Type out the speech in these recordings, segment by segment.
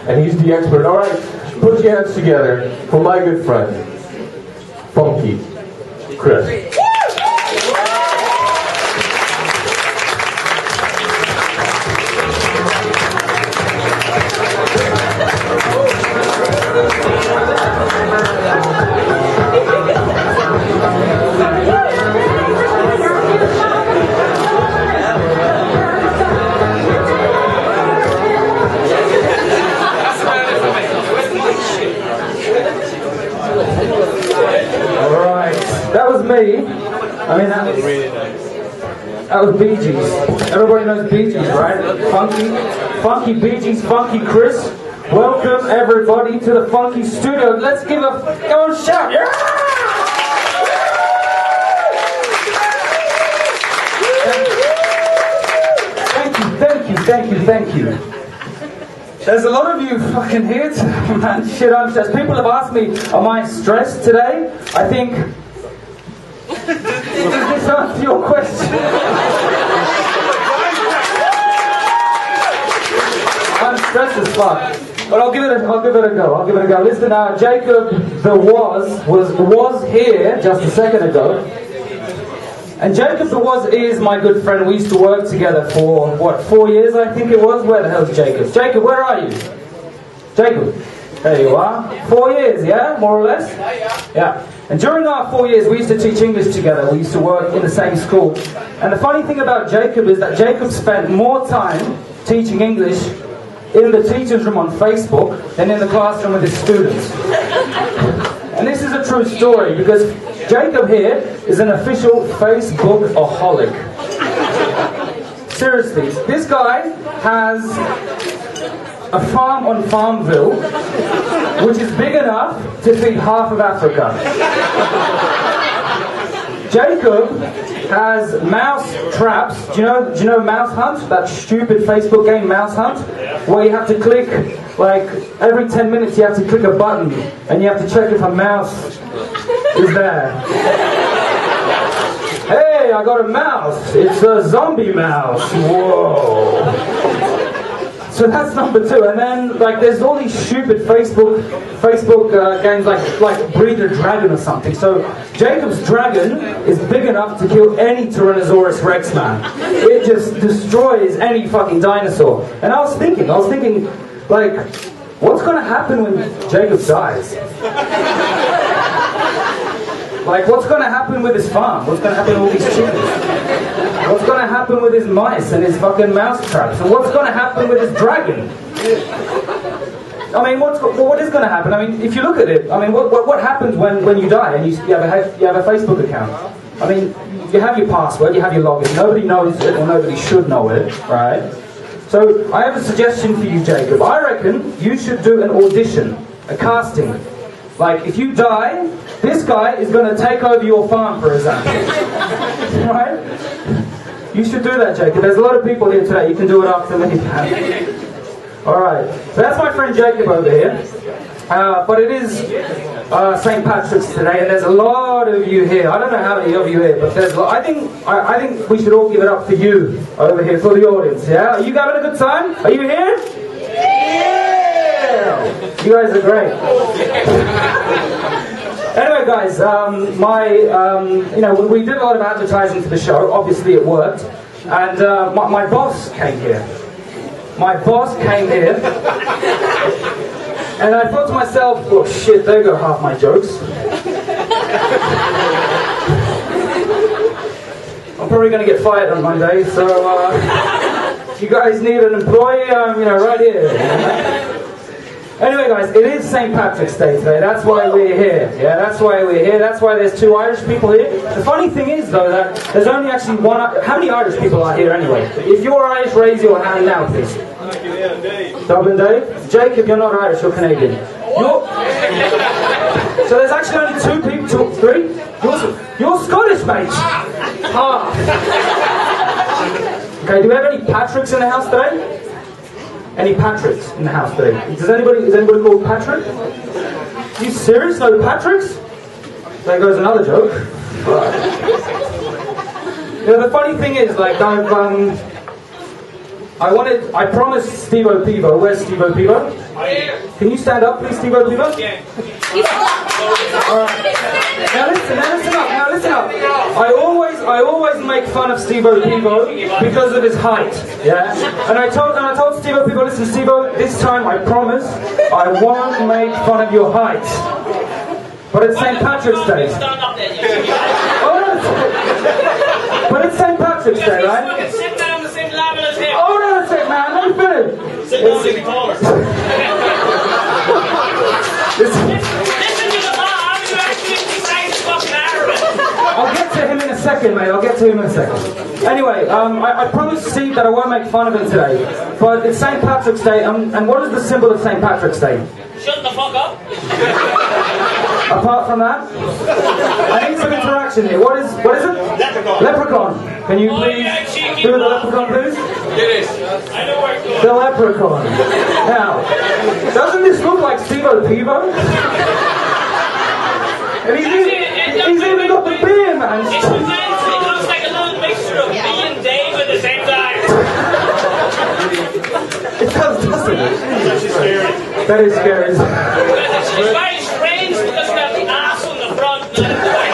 and he's the expert. All right, put your hands together for my good friend, Funky Kris. Me. I mean, that was Bee Gees. Everybody knows Bee Gees, right? Funky Bee Gees, Funky Kris. Welcome everybody to the Funky Studio. Let's give a go and shout! Yeah! Thank you. There's a lot of you fucking here today, man. Shit, I'm stressed. People have asked me, am I stressed today? I think. Does this answer your question? I'm stressed as fuck, but I'll give it a go. Listen, Jacob, the was here just a second ago, and Jacob the was is my good friend. We used to work together for what, 4 years, I think it was. Where the hell's Jacob? Jacob, where are you? Jacob, there you are. 4 years, yeah, more or less. Yeah. And during our 4 years, we used to teach English together. We used to work in the same school. And the funny thing about Jacob is that Jacob spent more time teaching English in the teacher's room on Facebook than in the classroom with his students. And this is a true story, because Jacob here is an official Facebook-aholic. Seriously, this guy has a farm on Farmville, which is big enough to feed half of Africa. Jacob has mouse traps. Do you know Mouse Hunt? That stupid Facebook game, Mouse Hunt, where you have to click, like every 10 minutes you have to click a button, and you have to check if a mouse is there. Hey, I got a mouse. It's a zombie mouse. Whoa. So that's number 2, and then like there's all these stupid Facebook games like Breed a Dragon or something. So Jacob's dragon is big enough to kill any Tyrannosaurus Rex, man. It just destroys any fucking dinosaur. And I was thinking, like, what's gonna happen when Jacob dies? Like, what's gonna happen with his farm? What's gonna happen with all these chickens? What's going to happen with his mice and his fucking mouse traps? And what's going to happen with his dragon? I mean, what is going to happen? I mean, if you look at it, I mean, what happens when you die and you have a Facebook account? I mean, you have your password, you have your login. Nobody knows it, or nobody should know it, right? So I have a suggestion for you, Jacob. I reckon you should do an audition, a casting. Like, if you die, this guy is going to take over your farm, for example. Right? You should do that, Jacob. There's a lot of people here today. You can do it after me. Alright. So that's my friend Jacob over here. But it is St. Patrick's today, and there's a lot of you here. I don't know how many of you here, but there's a lot. I think we should all give it up for you over here, for the audience, yeah? Are you having a good time? Are you here? Yeah! You guys are great. Anyway, guys, we did a lot of advertising for the show. Obviously, it worked. And my boss came here. My boss came here. And I thought to myself, well, shit, there go half my jokes. I'm probably going to get fired on Monday, so if you guys need an employee, right here. Anyway, guys, it is St. Patrick's Day today. That's why we're here. Yeah, that's why we're here. That's why there's 2 Irish people here. The funny thing is, though, that there's only actually one. How many Irish people are here anyway? If you're Irish, raise your hand now, please. Dublin Dave. Jacob, you're not Irish. You're Canadian. So there's actually only 2 people. 3. You're Scottish, mate. Ah. Okay. Do we have any Patricks in the house today? Any Patricks in the house today? Is anybody called Patrick? Are you serious? No Patricks? There goes another joke. Right. The funny thing is, like, I promised Steve O'Pivo. Where's Steve O'Pivo? Can you stand up, please, Steve O'Pivo? Yeah. Now listen up. I always make fun of Steve O'Pivo because of his height. Yeah. And I told Steve O'Pivo, listen, Steve O, this time I promise I won't make fun of your height. But it's St. Patrick's Day. But it's St. Patrick's Day, right? Oh no, that's it, man. Let me finish. Sit down, be taller. Listen to the mom. You actually decide fucking Arabic. I'll get to him in a second, mate. I'll get to him in a second. Anyway, I promised Steve that I won't make fun of him today. But it's St. Patrick's Day, and what is the symbol of St. Patrick's Day? Shut the fuck up. Apart from that, I need some interaction here. What is it? Leprechaun. Leprechaun. Can you please do the leprechaun, please? It is. I know where it's going. The leprechaun. Now, doesn't this look like Steve O'Pivo? And he's even got the beard, man. It looks like a little mixture of me and Dave at the same time. It does, doesn't it? That's scary. That is scary. It's very strange because you have the ass on the front and the back.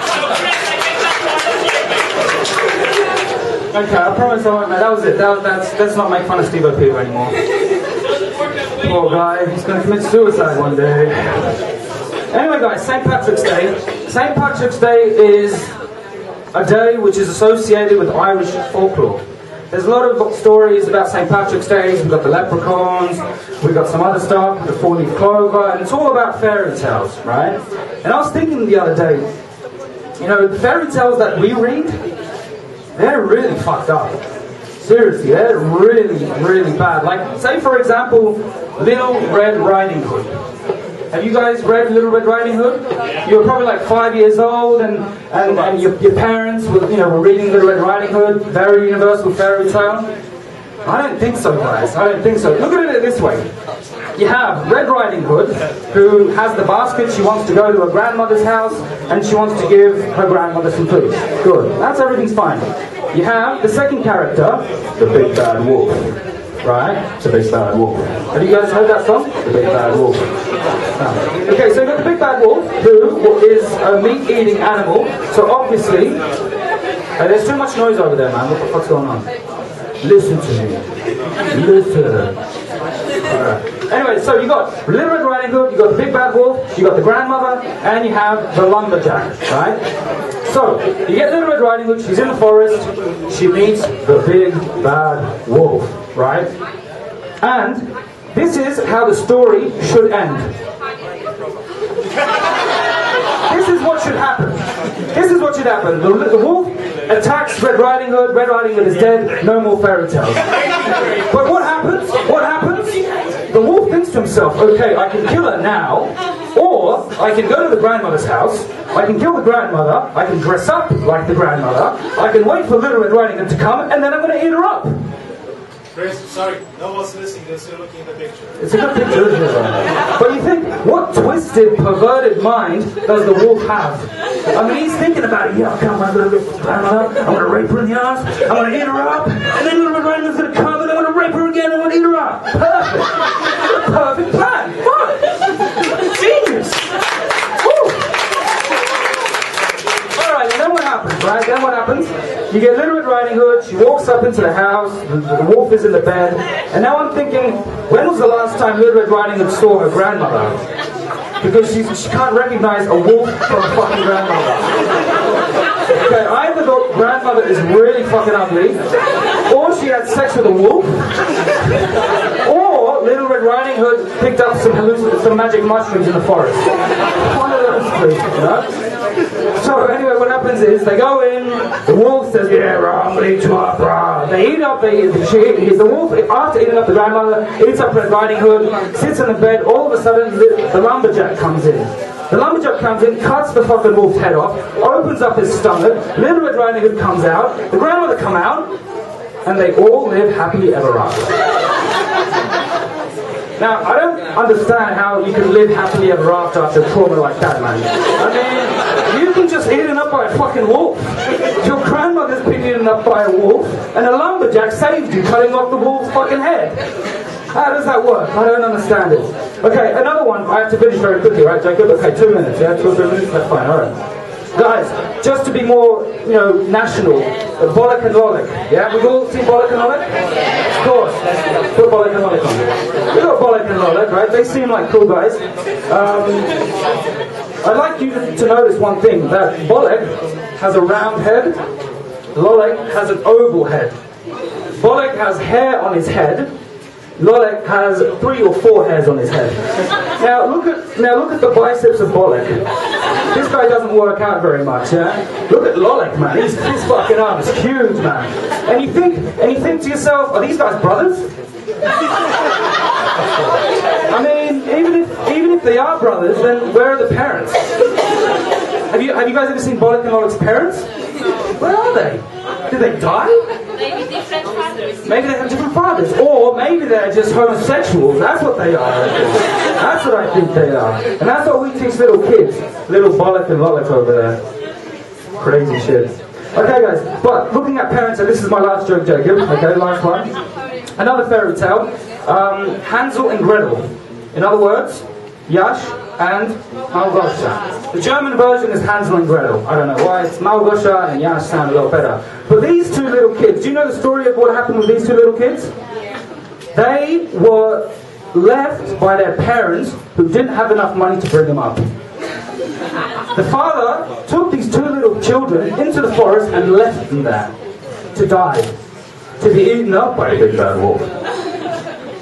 So Chris, I think that's part of the Okay, I promise I won't, mate. That was it. Let's not make fun of Steve O'Pivo anymore. Poor guy. He's going to commit suicide one day. Anyway, guys, St. Patrick's Day. St. Patrick's Day is a day which is associated with Irish folklore. There's a lot of stories about St. Patrick's Day. We've got the leprechauns, we've got some other stuff, the four-leaf clover, and it's all about fairy tales, right? And I was thinking the other day, you know, the fairy tales that we read, they're really fucked up. Seriously, they're really, really bad. Like, say for example, Little Red Riding Hood. Have you guys read Little Red Riding Hood? You were probably like 5 years old, and your parents were reading Little Red Riding Hood, very universal fairy tale. I don't think so, guys. I don't think so. Look at it this way. You have Red Riding Hood, who has the basket. She wants to go to her grandmother's house, and she wants to give her grandmother some food. Good. That's everything's fine. You have the second character, the Big Bad Wolf. Right? The Big Bad Wolf. Have you guys heard that song? The Big Bad Wolf. No. Okay, so you've got the Big Bad Wolf, who is a meat-eating animal. So obviously, there's too much noise over there, man. What the fuck's going on? Listen to me. Listen. Alright. Anyway, so you got Little Red Riding Hood, you got the Big Bad Wolf, you got the grandmother, and you have the lumberjack, right? So, you get Little Red Riding Hood, she's in the forest, she meets the Big Bad Wolf, right? And this is how the story should end. This is what should happen. This is what should happen. The wolf attacks Red Riding Hood. Red Riding Hood is dead. No more fairy tales. But what happens? What happens? The wolf thinks to himself, okay, I can kill her now, or I can go to the grandmother's house, I can kill the grandmother, I can dress up like the grandmother, I can wait for Little Red Riding Hood to come, and then I'm going to eat her up. Chris, sorry, no one's listening, they're still looking at the picture. It's a good picture, isn't it? But you think, what twisted, perverted mind does the wolf have? I mean, he's thinking about it. Yeah, I'll come, I'm going to grandmother, I'm going to rape her in the arms, I'm going to eat her up, and then Little Red Riding Hood's going to come, and I'm going to rape her again, and I'm going to eat her up. Perfect. Perfect plan. Fun. Genius. Woo. Alright, and then what happens, right? Then what happens? You get Little Red Riding Hood, she walks up into the house, the wolf is in the bed, and now I'm thinking, when was the last time Little Red Riding Hood saw her grandmother? Because she can't recognize a wolf from a fucking grandmother. Okay, either the grandmother is really fucking ugly, or she had sex with a wolf, or Little Red Riding Hood picked up some magic mushrooms in the forest. One of those three, you know? So anyway, what happens is they go in. The wolf says, "Yeah, rah, I'm gonna eat you up, rah." They eat up. The wolf, after eating up the grandmother, eats up Red Riding Hood, sits in the bed. All of a sudden, the lumberjack comes in. The lumberjack comes in, cuts the fucking wolf's head off, opens up his stomach. Little Red Riding Hood comes out. The grandmother come out, and they all live happily ever after. Now, I don't understand how you can live happily ever after a trauma like that, man. I mean, you can just eat it up by a fucking wolf. Your grandmother's been eaten up by a wolf, and a lumberjack saved you, cutting off the wolf's fucking head. How does that work? I don't understand it. Okay, another one. I have to finish very quickly, right, Jacob? Okay, 2 minutes. Yeah, 2 or 3 minutes. That's fine. All right. Guys, just to be more, national, Bolek and Lolek. Yeah, we've all seen Bolek and Lolek? Of course. Put Bolek and Lolek on. We've got Bolek and Lolek, right? They seem like cool guys. I'd like you to notice one thing, that Bolek has a round head, Lolek has an oval head. Bolek has hair on his head, Lolek has 3 or 4 hairs on his head. Now look at the biceps of Bolek. This guy doesn't work out very much, yeah? Look at Lolek, man. His fucking arm is huge, man. And you think to yourself, are these guys brothers? I mean, even if they are brothers, then where are the parents? Have you guys ever seen Bolek and Lolek's parents? Where are they? Did they die? Maybe different fathers. Maybe they have different fathers. Or maybe they're just homosexuals. That's what they are. That's what I think they are. And that's what we teach little kids. Little Bolek and Lolek over there. Crazy shit. Okay, guys. But looking at parents, and this is my last joke, Jacob. Okay, last one. Another fairy tale. Hansel and Gretel. In other words, Yash and Małgosia. The German version is Hansel and Gretel. I don't know why. It's Małgosia and Yash sound a lot better. But these 2 little kids, do you know the story of what happened with these 2 little kids? They were left by their parents who didn't have enough money to bring them up. The father took these 2 little children into the forest and left them there to die, to be eaten up by a big bad wolf.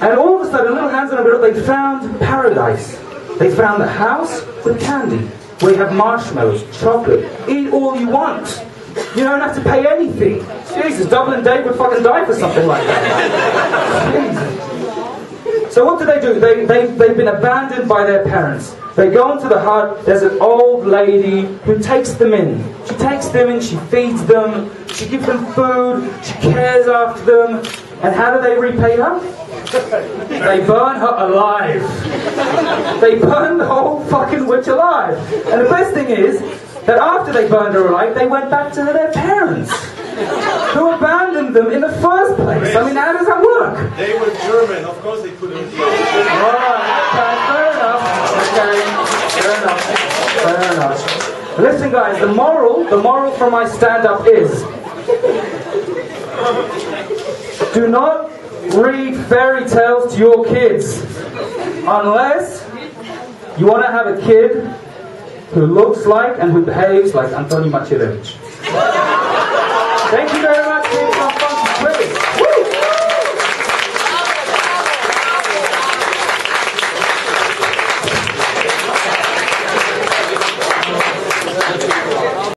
And all of a sudden, little Hansel and Gretel, they found paradise. They found a house with candy, where you have marshmallows, chocolate, eat all you want. You don't have to pay anything. Jesus, Dublin Dave would fucking die for something like that. So what do? They've been abandoned by their parents. They go into the hut, there's an old lady who takes them in. She takes them in, she feeds them, she gives them food, she cares after them. And how do they repay her? They burn her alive. They burn the whole fucking witch alive. And the best thing is, that after they burned her alive, they went back to their parents, who abandoned them in the first place. I mean, how does that work? They were German, of course they couldn't. Alright, fair enough. Okay, fair enough. Listen, guys, the moral from my stand-up is, do not read fairy tales to your kids unless you want to have a kid who looks like and who behaves like Antoni Macierewicz. Thank you very much.